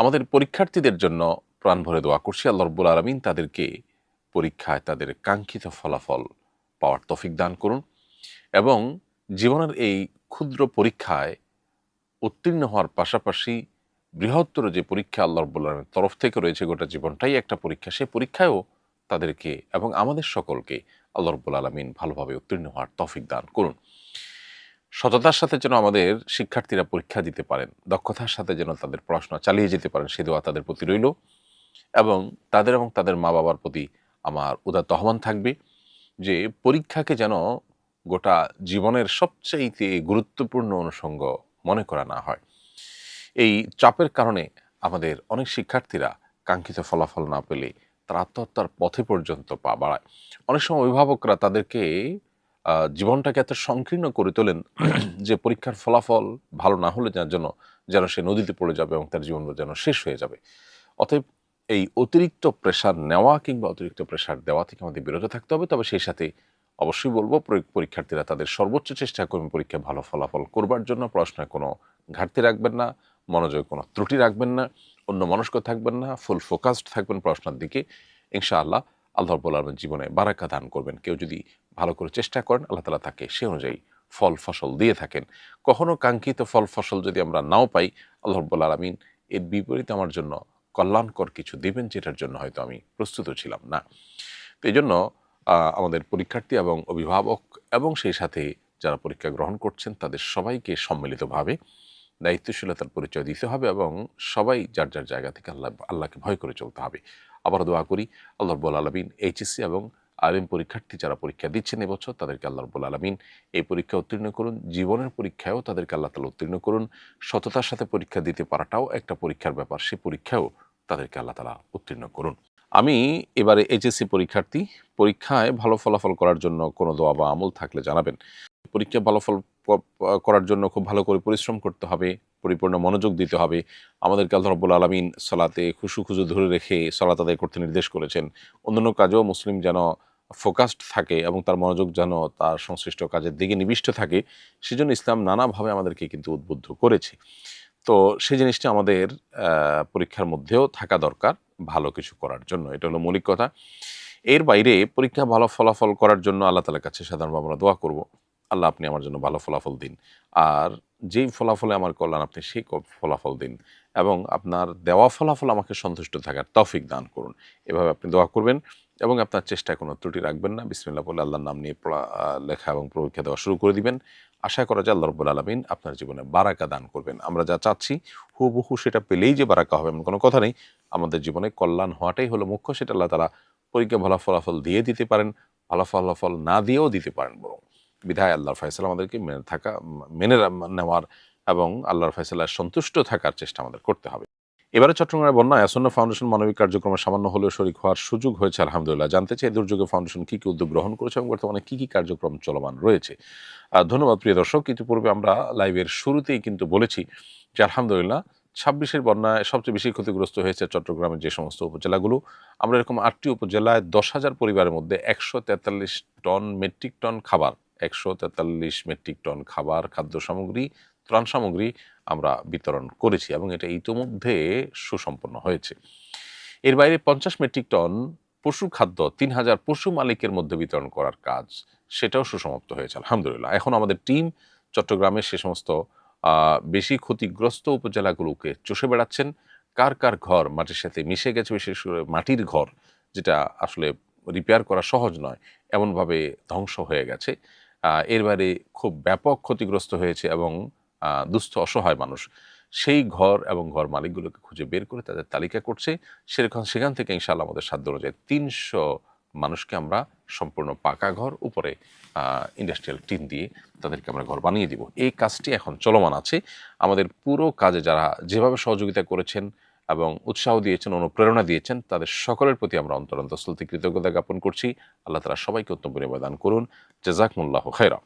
আমাদের পরীক্ষার্থীদের জন্য প্রাণ ভরে দোয়া করছি আল্লাহ রাব্বুল আলামিন তাদেরকে পরীক্ষায় তাদের কাঙ্ক্ষিত ফলাফল পাওয়ার তৌফিক দান করুন এবং জীবনের এই ক্ষুদ্র পরীক্ষায় উত্তীর্ণ হওয়ার পাশাপাশি বৃহত্তর যে পরীক্ষা আল্লাহ রাব্বুল আলামিনের তরফ থেকে রয়েছে, গোটা জীবনটাই একটা পরীক্ষা, সেই পরীক্ষায়ও তাদেরকে এবং আমাদের সকলকে আল্লাহ রাব্বুল আলামিন ভালোভাবে উত্তীর্ণ হওয়ার তৌফিক দান করুন। সততার সাথে যেন আমাদের শিক্ষার্থীরা পরীক্ষা দিতে পারেন, দক্ষতার সাথে যেন তাদের পড়াশোনা চালিয়ে যেতে পারেন, সে দোয়া তাদের প্রতি রইল এবং তাদের মা বাবার প্রতি আমার উদাত্ত আহ্বান থাকবে যে পরীক্ষাকে যেন গোটা জীবনের সবচাইতে গুরুত্বপূর্ণ অনুষঙ্গ মনে করা না হয়। এই চাপের কারণে আমাদের অনেক শিক্ষার্থীরা কাঙ্ক্ষিত ফলাফল না পেলে তারা আত্মহত্যার পথে পর্যন্ত পা বাড়ায়। অনেক সময় অভিভাবকরা তাদেরকে জীবনটাকে এত সংকীর্ণ করে তোলেন যে পরীক্ষার ফলাফল ভালো না হলে যেন সে নদীতে পড়ে যাবে এবং তার জীবন যেন শেষ হয়ে যাবে। অতএব এই অতিরিক্ত প্রেশার নেওয়া কিংবা অতিরিক্ত প্রেশার দেওয়া থেকে আমাদের বিরত থাকতে হবে। তবে সেই সাথে অবশ্যই বলব পরীক্ষার্থীরা তাদের সর্বোচ্চ চেষ্টা করবেন পরীক্ষায় ভালো ফলাফল করবার জন্য। পড়াশোনায় কোনো ঘাটতি রাখবেন না, মনোযোগে কোনো ত্রুটি রাখবেন না, অন্যমনস্ক থাকবেন না, ফুল ফোকাসড থাকবেন পড়াশোনার দিকে। ইনশাআল্লাহ আল্লাহ রাব্বুল আলামিন জীবনে বারাকা দান করবেন। কেউ যদি ভালো করে চেষ্টা করেন, আল্লাহ তাআলা তাকে সে অনুযায়ী ফল ফসল দিয়ে থাকেন। কখনো কাঙ্ক্ষিত ফল ফসল যদি আমরা নাও পাই, আল্লাহ রাব্বুল আলামিন এর বিপরীতে আমার জন্য কল্যাণকর কিছু দেবেন, যেটার জন্য হয়তো আমি প্রস্তুত ছিলাম না। তো এই জন্য আমাদের পরীক্ষার্থী এবং অভিভাবক এবং সেই সাথে যারা পরীক্ষা গ্রহণ করছেন তাদের সবাইকে সম্মিলিতভাবে দায়িত্বশীলতার পরিচয় দিতে হবে এবং সবাই যার যার জায়গা থেকে আল্লাহকে ভয় করে চলতে হবে। আবারও দোয়া করি আল্লাহ রাব্বুল আলামিন এইচএসসি এবং আইএলএম পরীক্ষার্থী যারা পরীক্ষা দিচ্ছেন এবছর তাদেরকে আল্লাহ রাব্বুল আলামিন এই পরীক্ষা উত্তীর্ণ করুন। জীবনের পরীক্ষায়ও তাদেরকে আল্লাহ তাআলা উত্তীর্ণ করুন। সততার সাথে পরীক্ষা দিতে পারাটাও একটা পরীক্ষার ব্যাপার, সেই পরীক্ষায়ও তাদেরকে আল্লাহ তাআলা উত্তীর্ণ করুন। আমি এবারে এইচএসসি পরীক্ষার্থী, পরীক্ষায় ভালো ফলাফল করার জন্য কোনো দোয়া বা আমল থাকলে জানাবেন। পরীক্ষায় ভালো ফল করার জন্য খুব ভালো করে পরিশ্রম করতে হবে, পরিপূর্ণ মনোযোগ দিতে হবে। আমাদেরকে আল্লাহ রাব্বুল আলামিন সালাতে খুশু ধরে রেখে সালাত আদায় করতে নির্দেশ করেছেন। অন্যান্য কাজেও মুসলিম যেন ফোকাসড থাকে এবং তার মনোযোগ যেন তার সংশ্লিষ্ট কাজের দিকে নিবিষ্ট থাকে, সেজন্য ইসলাম নানাভাবে আমাদেরকে কিন্তু উদ্বুদ্ধ করেছে। তো সেই জিনিসটা আমাদের পরীক্ষার মধ্যেও থাকা দরকার ভালো কিছু করার জন্য। এটা হলো মৌলিক কথা। এর বাইরে পরীক্ষা ভালো ফলাফল করার জন্য আল্লাহ তাআলার কাছে সাধারণভাবে আমরা দোয়া করব, আল্লাহ আপনি আমার জন্য ভালো ফলাফল দিন। আর যেই ফলাফলে আমার কল্যাণ আপনি সেই ফলাফল দিন এবং আপনার দেওয়া ফলাফল আমাকে সন্তুষ্ট থাকার তৌফিক দান করুন। এভাবে আপনি দোয়া করবেন এবং আপনার চেষ্টায় কোনো ত্রুটি রাখবেন না। বিসমিল্লাহ বলে আল্লাহর নাম নিয়ে পড়া লেখা এবং পরীক্ষা দেওয়া শুরু করে দিবেন। আশা করা যায় আল্লাহ রাব্বুল আলামিন আপনার জীবনে বারাকা দান করবেন। আমরা যা চাচ্ছি হুবহু সেটা পেলেই যে বারাকা হবে এমন কোনো কথা নেই। আমাদের জীবনে কল্যাণ হওয়াটাই হলো মুখ্য। সেটা আল্লাহ তাআলা পরীক্ষায় ভালো ফলাফল দিয়ে দিতে পারেন, ভালো ফলাফল না দিয়েও দিতে পারেন বরং। বিধায় আল্লাহর ফয়সালা আমাদেরকে মেনে নেওয়ার এবং আল্লাহর ফয়সালায় সন্তুষ্ট থাকার চেষ্টা আমাদের করতে হবে। এবারে চট্টগ্রামের বন্যায় আসন্ন ফাউন্ডেশন মানবিক কার্যক্রমে সামান্য হলেও শরিক হওয়ার সুযোগ হয়েছে আলহামদুলিল্লাহ। জানতে চাই দুর্যোগে ফাউন্ডেশন কী উদ্যোগ গ্রহণ করেছে এবং বর্তমানে কী কার্যক্রম চলমান রয়েছে। ধন্যবাদ প্রিয় দর্শক। ইতিপূর্বে আমরা লাইভের শুরুতেই কিন্তু বলেছি যে আলহামদুলিল্লাহ ২৬-এর বন্যায় সবচেয়ে বেশি ক্ষতিগ্রস্ত হয়েছে চট্টগ্রামের যে সমস্ত উপজেলাগুলো। আমরা এরকম ৮টি উপজেলায় ১০,০০০ পরিবারের মধ্যে ১৪৩ টন মেট্রিক টন খাবার, ১৪৩ মেট্রিক টন খাবার, খাদ্য সামগ্রী, ত্রাণ সামগ্রী আমরা বিতরণ করেছি এবং এটা ইতোমধ্যে সুসম্পন্ন হয়েছে। এর বাইরে ৫০ মেট্রিক টন পশু খাদ্য ৩,০০০ পশু মালিকের মধ্যে বিতরণ করার কাজ, সেটাও সুসমাপ্ত হয়েছে আলহামদুলিল্লাহ। এখন আমাদের টিম চট্টগ্রামের সে সমস্ত বেশি ক্ষতিগ্রস্ত উপজেলাগুলোকে চষে বেড়াচ্ছেন। কার ঘর মাটির সাথে মিশে গেছে, বিশেষ করে মাটির ঘর যেটা আসলে রিপেয়ার করা সহজ নয়, এমনভাবে ধ্বংস হয়ে গেছে। এর বাইরে খুব ব্যাপক ক্ষতিগ্রস্ত হয়েছে এবং দুস্থ অসহায় মানুষ সেই ঘর এবং ঘর মালিকগুলোকে খুঁজে বের করে তাদের তালিকা করছে। সেখান থেকে ইনশাআল্লাহ আমাদের সাধ্য অনুযায়ী ৩০০ মানুষকে আমরা সম্পূর্ণ পাকা ঘর, উপরে ইন্ডাস্ট্রিয়াল টিন দিয়ে তাদেরকে আমরা ঘর বানিয়ে দিব। এই কাজটি এখন চলমান আছে। আমাদের পুরো কাজে যারা যেভাবে সহযোগিতা করেছেন এবং উৎসাহ দিয়েছেন, অনুপ্রেরণা দিয়েছেন, তাদের সকলের প্রতি আমরা অন্তরন্তস্থল থেকে কৃতজ্ঞতা জ্ঞাপন করছি। আল্লাহ তাআলা সবাইকে উত্তম বিনিময় দান করুন। জাযাকুমুল্লাহু খায়রা।